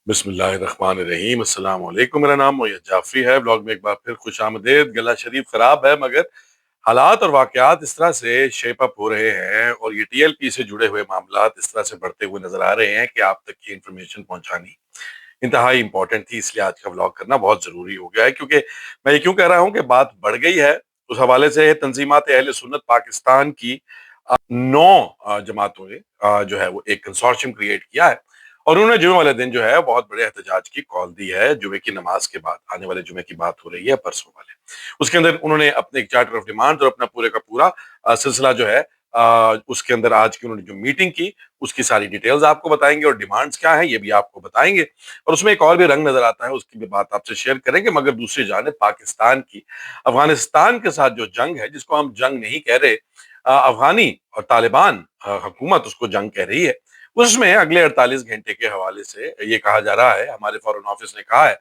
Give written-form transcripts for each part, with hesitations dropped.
بسم اللہ الرحمن الرحیم۔ السلام علیکم، میرا نام معید جعفری ہے۔ بلاگ میں ایک بار پھر خوش آمدید۔ گلا شریف خراب ہے مگر حالات اور واقعات اس طرح سے شیپ اپ ہو رہے ہیں اور یہ ٹی ایل پی سے جڑے ہوئے معاملات اس طرح سے بڑھتے ہوئے نظر آ رہے ہیں کہ آپ تک یہ انفارمیشن پہنچانی انتہائی امپورٹنٹ تھی، اس لیے آج کا بلاگ کرنا بہت ضروری ہو گیا ہے۔ کیونکہ میں یہ کیوں کہہ رہا ہوں کہ بات بڑھ گئی ہے، اس حوالے سے تنظیمات اہل سنت پاکستان کی 9 جماعتوں نے جو ہے وہ ایک کنسورشیم کریٹ کیا ہے اور انہوں نے جمعے والے دن جو ہے بہت بڑے احتجاج کی کال دی ہے۔ جمعے کی نماز کے بعد، آنے والے جمعے کی بات ہو رہی ہے، پرسوں والے اس کے اندر انہوں نے اپنے ایک چارٹر آف ڈیمانڈ اور اپنا پورے کا پورا سلسلہ جو ہے اس کے اندر آج کی انہوں نے جو میٹنگ کی اس کی ساری ڈیٹیلز آپ کو بتائیں گے اور ڈیمانڈز کیا ہیں یہ بھی آپ کو بتائیں گے، اور اس میں ایک اور بھی رنگ نظر آتا ہے اس کی بھی بات آپ سے شیئر کریں گے۔ مگر دوسری جانب پاکستان کی افغانستان کے ساتھ جو جنگ ہے، جس کو ہم جنگ نہیں کہہ رہے، افغانی اور طالبان حکومت اس کو جنگ کہہ رہی ہے، اس میں اگلے 48 گھنٹے کے حوالے سے یہ کہا جا رہا ہے، ہمارے فارن آفس نے کہا ہے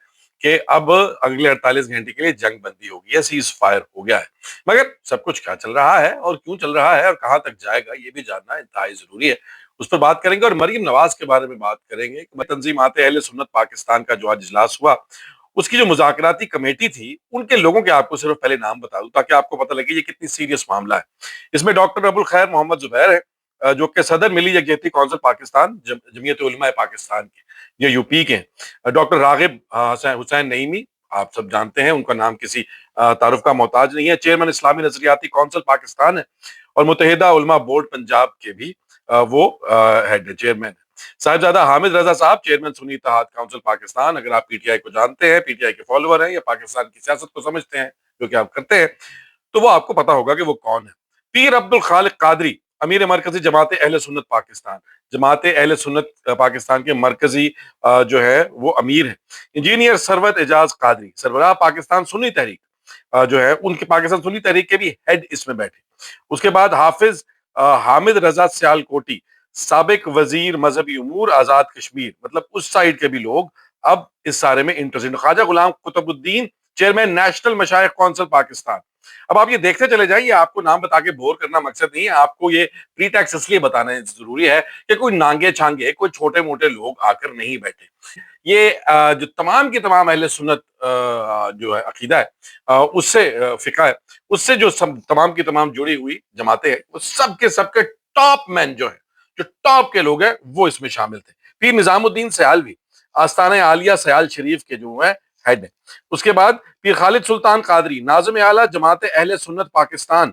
کہ اب اگلے 48 گھنٹے کے لیے جنگ بندی ہوگی ہے، سیز فائر ہو گیا ہے۔ مگر سب کچھ کیا چل رہا ہے اور کیوں چل رہا ہے اور کہاں تک جائے گا یہ بھی جاننا انتہائی ضروری ہے، اس پر بات کریں گے۔ اور مریم نواز کے بارے میں بات کریں گے کہ تنظیمات اہل سنت پاکستان کا جو آج اجلاس ہوا، اس کی جو مذاکراتی کمیٹی تھی ان کے لوگوں کے آپ کو صرف پہلے نام بتا دوں تاکہ آپ کو پتہ لگے یہ کتنی سیریس معاملہ ہے۔ اس میں ڈاکٹر ابو الخیر محمد زبیر ہے جو کہ صدر ملی یکجہتی کونسل پاکستان جمعیت علماء پاکستان کے، یہ یو پی کے ہیں۔ ڈاکٹر راغب حسین نعیمی، آپ سب جانتے ہیں، ان کا نام کسی تعارف کا محتاج نہیں ہے، چیئرمین اسلامی نظریاتی کونسل پاکستان ہے، اور متحدہ علماء بورڈ پنجاب کے بھی وہ ہیڈ چیئرمین ہے۔ صاحبزادہ حامد رضا صاحب، چیئرمین سنی اتحاد کونسل پاکستان۔ اگر آپ پی ٹی آئی کو جانتے ہیں، پی ٹی آئی کے فالوور ہیں یا پاکستان کی سیاست کو سمجھتے ہیں جو کہ آپ کرتے ہیں، تو وہ آپ کو پتا ہوگا کہ وہ کون ہے۔ پیر عبد الخالق قادری، امیر مرکزی جماعت اہل سنت پاکستان، جماعت اہل سنت پاکستان کے مرکزی جو ہے وہ امیر ہیں۔ انجینئر ثروت اعجاز قادری، سربراہ پاکستان سنی تحریک جو ہے، ان کے پاکستان سنی تحریک کے بھی ہیڈ اس میں بیٹھے۔ اس کے بعد حافظ حامد رضا سیال کوٹی، سابق وزیر مذہبی امور آزاد کشمیر، مطلب اس سائیڈ کے بھی لوگ اب اس سارے میں انٹرسٹ۔ خواجہ غلام قطب الدین، چیئرمین نیشنل مشائخ کونسل پاکستان۔ اب آپ یہ دیکھتے چلے جائیں، یہ آپ کو نام بتا کے بور کرنا مقصد نہیں ہے، آپ کو یہ پری ٹیکس اس لیے بتانا ضروری ہے کہ کوئی نانگے چھانگے، کوئی چھوٹے موٹے لوگ آ کر نہیں بیٹھے۔ یہ جو تمام کی تمام اہل سنت جو ہے عقیدہ ہے، اس سے فقہ ہے، اس سے جو تمام کی تمام جڑی ہوئی جماعتیں ہیں، وہ سب کے ٹاپ مین جو ہیں، جو ٹاپ کے لوگ ہیں، وہ اس میں شامل تھے۔ پیر نظام الدین سیالوی، آستانہ عالیہ سیال شریف کے جو ہیں ہیڈ ہیں۔ اس کے بعد پیر خالد سلطان قادری، ناظم اعلیٰ جماعت اہل سنت پاکستان،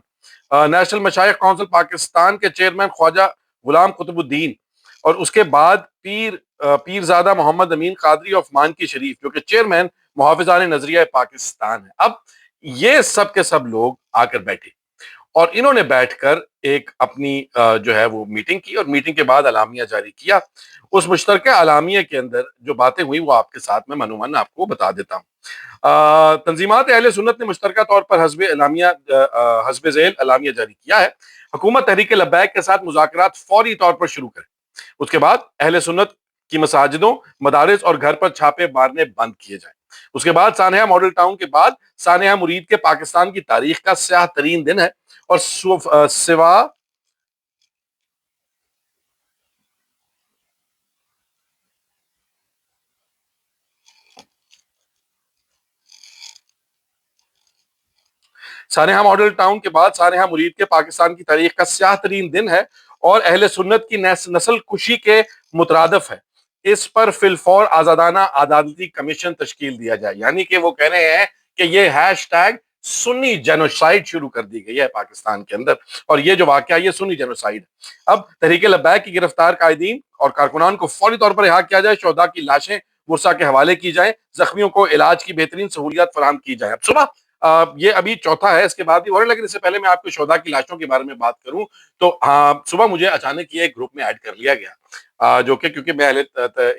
نیشنل مشائخ کونسل پاکستان کے چیئرمین خواجہ غلام قطب الدین، اور اس کے بعد پیرزادہ محمد امین قادری آف مانکی شریف جو کہ چیئرمین محافظان نظریہ پاکستان ہے۔ اب یہ سب کے سب لوگ آ کر بیٹھے اور انہوں نے بیٹھ کر ایک اپنی جو ہے وہ میٹنگ کی، اور میٹنگ کے بعد اعلامیہ جاری کیا۔ اس مشترکہ اعلامیہ کے اندر جو باتیں ہوئی وہ آپ کے ساتھ میں منومن آپ کو بتا دیتا ہوں۔ تنظیمات اہل سنت نے مشترکہ طور پر حسب ذیل اعلامیہ جاری کیا ہے۔ حکومت تحریک لبیک کے ساتھ مذاکرات فوری طور پر شروع کریں۔ اس کے بعد اہل سنت کی مساجدوں، مدارس اور گھر پر چھاپے مارنے بند کیے جائیں۔ اس کے بعد سانحہ ماڈل ٹاؤن کے بعد سانحہ مرید کے پاکستان کی تاریخ کا سیاہ ترین دن ہے، اور سوا سانحہ ماڈل ٹاؤن کے بعد سانحہ مرید کے پاکستان کی تاریخ کا سیاہ ترین دن ہے اور اہل سنت کی نسل کشی کے مترادف ہے۔ اس پر فی الفور آزادانہ عدالتی کمیشن تشکیل دیا جائے، یعنی کہ وہ کہہ رہے ہیں کہ یہ ہیش ٹیگ سنی جینوسائیڈ شروع کر دی گئی ہے پاکستان کے اندر، اور یہ جو واقعہ یہ سنی جینوسائیڈ ہے۔ اب تحریک لبیک کی گرفتار قائدین اور کارکنان کو فوری طور پر رہا کیا جائے، شہداء کی لاشیں ورثاء کے حوالے کی جائیں، زخمیوں کو علاج کی بہترین سہولیات فراہم کی جائیں۔ اب صبح یہ ابھی چوتھا ہے، اس کے بعد بھی ہو رہا ہے، لیکن اس سے پہلے میں آپ کو شہداء کی لاشوں کے بارے میں بات کروں تو صبح مجھے اچانک یہ ایک گروپ میں ایڈ کر لیا گیا، جو کہ کیونکہ میں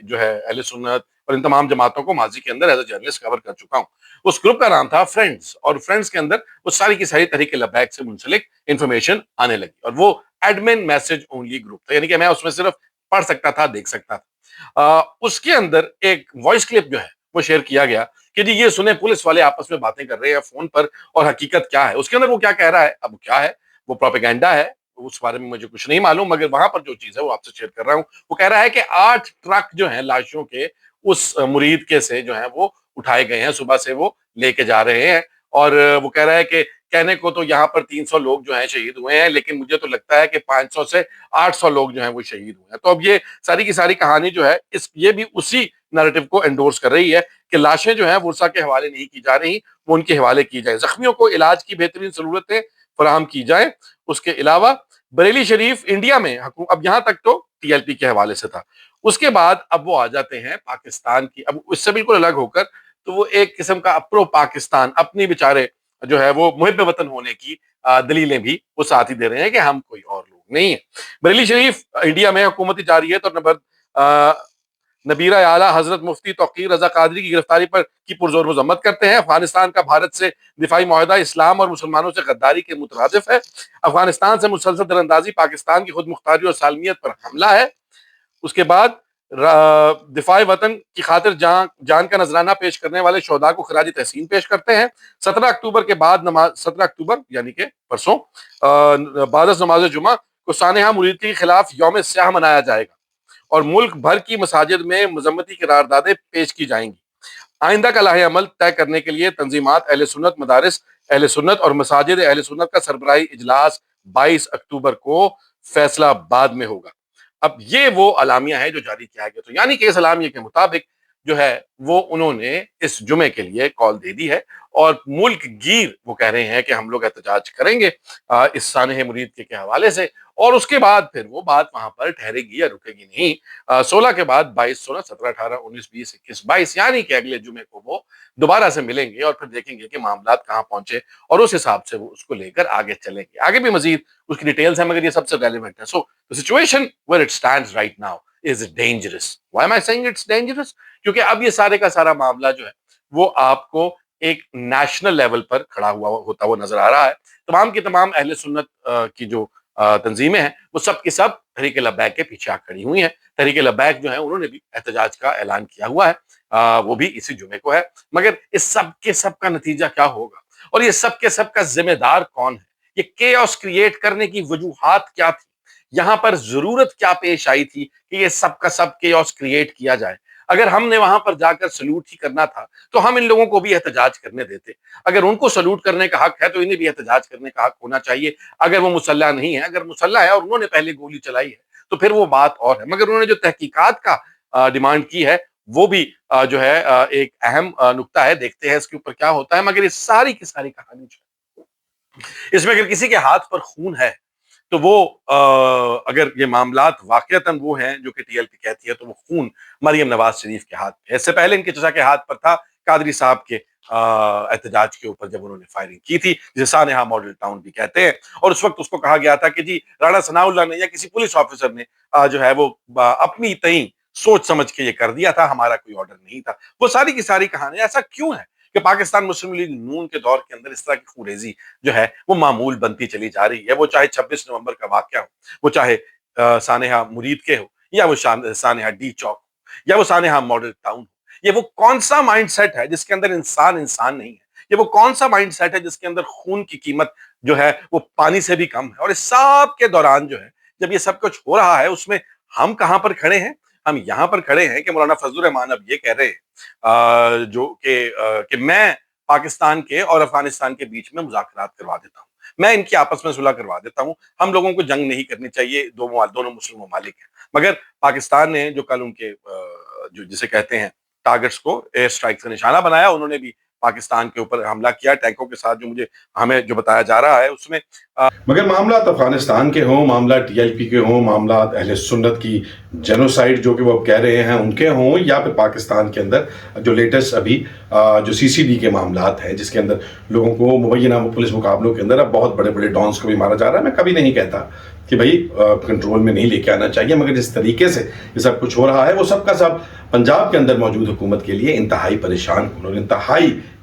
جو ہے اہل سنت اور ان تمام جماعتوں کو ماضی کے اندر ایز اے جرنلسٹ کور کر چکا ہوں۔ اس گروپ کا نام تھا فرینڈز، اور فرینڈز کے اندر وہ ساری کی ساری تحریک لبیک سے منسلک انفارمیشن آنے لگی، اور وہ ایڈمن میسج اونلی گروپ تھا، یعنی کہ میں اس میں صرف پڑھ سکتا تھا، دیکھ سکتا تھا۔ اس کے اندر ایک وائس کلپ جو ہے وہ شیئر کیا گیا کہ جی یہ سنیں پولیس والے آپس میں باتیں کر رہے ہیں فون پر، اور حقیقت کیا ہے۔ اس کے اندر وہ کیا کہہ رہا ہے، اب کیا ہے وہ پروپیگنڈا ہے، اس بارے میں مجھے کچھ نہیں معلوم، مگر وہاں پر جو چیز ہے وہ آپ سے شیئر کر رہا ہوں۔ وہ کہہ رہا ہے کہ 8 ٹرک جو ہیں لاشوں کے اس مرید کے سے جو ہے وہ اٹھائے گئے ہیں، صبح سے وہ لے کے جا رہے ہیں، اور وہ کہہ رہا ہے کہ کہنے کو تو یہاں پر 300 لوگ جو ہیں شہید ہوئے ہیں، لیکن مجھے تو لگتا ہے کہ 500 سے 800 لوگ جو ہیں وہ شہید ہوئے ہیں۔ تو اب یہ ساری کی ساری کہانی جو ہے یہ بھی اسی نیریٹو کو انڈورس کر رہی ہے کہ لاشیں جو ہیں ورثہ کے حوالے نہیں کی جا رہی، وہ ان کے حوالے کی جائیں، زخمیوں کو علاج کی بہترین سہولتیں فراہم کی جائیں۔ اس کے علاوہ بریلی شریف انڈیا میں اب یہاں تک تو ٹی ایل پی کے حوالے سے تھا، اس کے بعد اب وہ آ جاتے ہیں پاکستان کی، اب اس سے بالکل الگ ہو کر تو وہ ایک قسم کا اپرو پاکستان، اپنی بیچارے جو ہے وہ محب وطن ہونے کی دلیلیں بھی وہ ساتھ ہی دے رہے ہیں کہ ہم کوئی اور لوگ نہیں ہیں۔ بریلی شریف انڈیا میں حکومتی جارحیت اور نبیرہ اعلیٰ حضرت مفتی توقیر رضا قادری کی گرفتاری پر کی پرزور مذمت کرتے ہیں۔ افغانستان کا بھارت سے دفاعی معاہدہ اسلام اور مسلمانوں سے غداری کے مترادف ہے۔ افغانستان سے مسلسل در اندازی پاکستان کی خود مختاری اور سالمیت پر حملہ ہے۔ اس کے بعد دفاع وطن کی خاطر جان کا نذرانہ پیش کرنے والے شہداء کو خراج تحسین پیش کرتے ہیں۔ 17 اکتوبر کے بعد 17 اکتوبر یعنی کہ پرسوں بعد از نماز جمعہ کو سانحہ مریدی کے خلاف یوم سیاہ منایا جائے گا اور ملک بھر کی مساجد میں مذمتی قراردادیں پیش کی جائیں گی۔ آئندہ کا لاہ عمل طے کرنے کے لیے تنظیمات اہل سنت، مدارس اہل سنت اور مساجد اہل سنت کا سربراہی اجلاس 22 اکتوبر کو فیصلہ آباد میں ہوگا۔ اب یہ وہ اعلامیہ ہے جو جاری کیا گیا، تو یعنی کہ اس اعلامیہ کے مطابق جو ہے وہ انہوں نے اس جمعے کے لیے کال دے دی ہے، اور ملک گیر وہ کہہ رہے ہیں کہ ہم لوگ احتجاج کریں گے اس سانحہ مرید کے حوالے سے، اور اس کے بعد پھر وہ بات وہاں پر ٹھہرے گی یا رکے گی نہیں۔ 16 کے بعد 22، 16، 17، 18، 19، 20، 21، 22 یعنی کہ اگلے جمعے کو وہ دوبارہ سے ملیں گے اور پھر دیکھیں گے کہ معاملات کہاں پہنچے، اور اس حساب سے وہ اس کو لے کر آگے چلیں گے۔ آگے بھی مزید اس کی ڈیٹیلز ہیں مگر یہ سب سے ریلیونٹ ہے۔ سو the situation where it stands right now is dangerous. Why am I saying it's dangerous? کیونکہ اب یہ سارے کا سارا معاملہ جو ہے وہ آپ کو ایک نیشنل لیول پر کھڑا ہوا ہوتا وہ نظر آ رہا ہے۔ تمام کی تمام اہل سنت کی جو تنظیمیں ہیں وہ سب کی سب تحریک لبیک کے پیچھے آ کھڑی ہوئی ہیں۔ تحریک لبیک جو ہے انہوں نے بھی احتجاج کا اعلان کیا ہوا ہے، وہ بھی اسی جمعے کو ہے۔ مگر اس سب کے سب کا نتیجہ کیا ہوگا اور یہ سب کے سب کا ذمہ دار کون ہے؟ یہ کیوس کریٹ کرنے کی وجوہات کیا تھی؟ یہاں پر ضرورت کیا پیش آئی تھی کہ یہ سب کا سب کیوس کریٹ کیا جائے؟ اگر ہم نے وہاں پر جا کر سلوٹ ہی کرنا تھا تو ہم ان لوگوں کو بھی احتجاج کرنے دیتے۔ اگر ان کو سلوٹ کرنے کا حق ہے تو انہیں بھی احتجاج کرنے کا حق ہونا چاہیے۔ اگر وہ مسلح نہیں ہے، اگر مسلح ہے اور انہوں نے پہلے گولی چلائی ہے تو پھر وہ بات اور ہے۔ مگر انہوں نے جو تحقیقات کا ڈیمانڈ کی ہے وہ بھی جو ہے ایک اہم نقطہ ہے، دیکھتے ہیں اس کے اوپر کیا ہوتا ہے۔ مگر یہ ساری کی ساری کہانی جو ہے اس میں اگر کسی کے ہاتھ پر خون ہے تو وہ اگر یہ معاملات واقعتاً وہ ہیں جو کہ ٹی ایل پی کہتی ہے تو وہ خون مریم نواز شریف کے ہاتھ پہ، اس سے پہلے ان کے چچا کے ہاتھ پر تھا قادری صاحب کے احتجاج کے اوپر جب انہوں نے فائرنگ کی تھی، جسے سانحہ ماڈل ٹاؤن بھی کہتے ہیں، اور اس وقت اس کو کہا گیا تھا کہ جی رانا ثناء اللہ نے یا کسی پولیس آفیسر نے جو ہے وہ اپنی تئیں سوچ سمجھ کے یہ کر دیا تھا، ہمارا کوئی آرڈر نہیں تھا۔ وہ ساری کی ساری کہانی ایسا کیوں ہے کہ پاکستان مسلم لیگ نون کے دور کے اندر اس طرح کی خوریزی جو ہے وہ معمول بنتی چلی جا رہی ہے؟ وہ چاہے 26 نومبر کا واقعہ ہو، وہ چاہے سانحہ مرید کے ہو، یا وہ سانحہ ڈی چوک ہو، یا وہ سانحہ ماڈل ٹاؤن ہو۔ یہ وہ کون سا مائنڈ سیٹ ہے جس کے اندر انسان نہیں ہے؟ یہ وہ کون سا مائنڈ سیٹ ہے جس کے اندر خون کی قیمت جو ہے وہ پانی سے بھی کم ہے؟ اور اس سب کے دوران جو ہے جب یہ سب کچھ ہو رہا ہے اس میں ہم کہاں پر کھڑے ہیں؟ ہم یہاں پر کھڑے ہیں کہ مولانا فضل الرحمان اب یہ کہہ رہے ہیں جو کہ میں پاکستان کے اور افغانستان کے بیچ میں مذاکرات کروا دیتا ہوں، میں ان کی آپس میں صلح کروا دیتا ہوں، ہم لوگوں کو جنگ نہیں کرنی چاہیے، دونوں مسلم ممالک ہیں۔ مگر پاکستان نے جو کل ان کے جو جسے کہتے ہیں ٹارگٹس کو ایئر اسٹرائک سے نشانہ بنایا، انہوں نے بھی پاکستان کے اوپر حملہ کیا ٹینکوں کے ساتھ، جو ہمیں جو بتایا جا رہا ہے اس میں مگر معاملات افغانستان کے ہوں، معاملات ٹی ایل پی کے ہوں، معاملات اہل سنت کی جینوسائیڈ جو کہ وہ کہہ رہے ہیں ان کے ہوں، یا پھر پاکستان کے اندر جو لیٹسٹ ابھی جو سی سی ڈی کے معاملات ہیں جس کے اندر لوگوں کو مبینہ پولیس مقابلوں کے اندر اب بہت بڑے بڑے ڈانس کو بھی مارا جا رہا ہے۔ میں کبھی نہیں کہتا کہ بھائی کنٹرول میں نہیں لے کے آنا چاہیے، مگر جس طریقے سے یہ سب کچھ ہو رہا ہے وہ سب کا سب پنجاب کے اندر موجود حکومت کے لیے انتہائی پریشان کن اور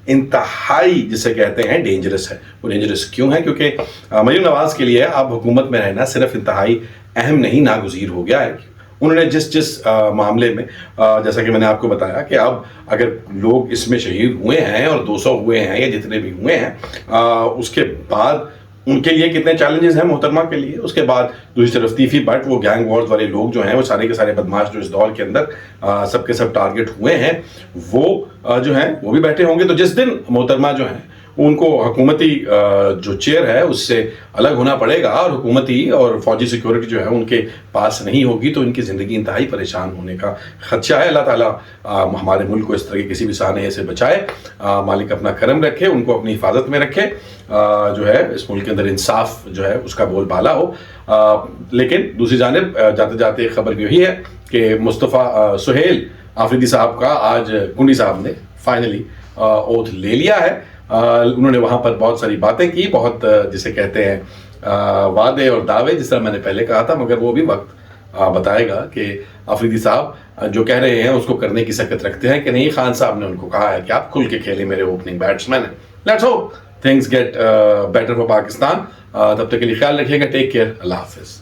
انتہائی جسے کہتے ہیں ڈینجرس ہے۔ وہ ڈینجرس کیوں ہے؟ کیونکہ مریم نواز کے لیے اب حکومت میں رہنا صرف انتہائی اہم نہیں، ناگزیر ہو گیا ہے۔ انہوں نے جس معاملے میں جیسا کہ میں نے آپ کو بتایا کہ اب اگر لوگ اس میں شہید ہوئے ہیں اور 200 ہوئے ہیں یا جتنے بھی ہوئے ہیں، اس کے بعد ان کے لیے کتنے چیلنجز ہیں محترمہ کے لیے. اس کے بعد دوسری طرف تیفی بٹ وہ گینگ وارز والے لوگ جو ہیں وہ سارے کے سارے بدماش جو اس دور کے اندر سب کے سب ٹارگٹ ہوئے ہیں وہ جو ہیں وہ بھی بیٹھے ہوں گے. تو جس دن محترمہ جو ہیں ان کو حکومتی جو چیئر ہے اس سے الگ ہونا پڑے گا اور حکومتی اور فوجی سیکورٹی جو ہے ان کے پاس نہیں ہوگی تو ان کی زندگی انتہائی پریشان ہونے کا خدشہ ہے. اللہ تعالیٰ ہمارے ملک کو اس طرح کے کسی بھی سانحے سے بچائے. مالک اپنا کرم رکھے, ان کو اپنی حفاظت میں رکھے, جو ہے اس ملک کے اندر انصاف جو ہے اس کا بول بالا ہو. لیکن دوسری جانب جاتے جاتے خبر یہی ہے کہ مصطفیٰ سہیل آفریدی صاحب کا آج کنڈی صاحب نے فائنلی اوتھ لے لیا ہے. انہوں نے وہاں پر بہت ساری باتیں کی, بہت جسے کہتے ہیں وعدے اور دعوے, جس طرح میں نے پہلے کہا تھا, مگر وہ بھی وقت بتائے گا کہ آفریدی صاحب جو کہہ رہے ہیں اس کو کرنے کی سکت رکھتے ہیں کہ نہیں. خان صاحب نے ان کو کہا ہے کہ آپ کھل کے کھیلیں میرے اوپننگ بیٹسمین ہیں. Let's hope things get better for Pakistan. تب تک کے لیے خیال رکھیے گا. Take care. اللہ حافظ.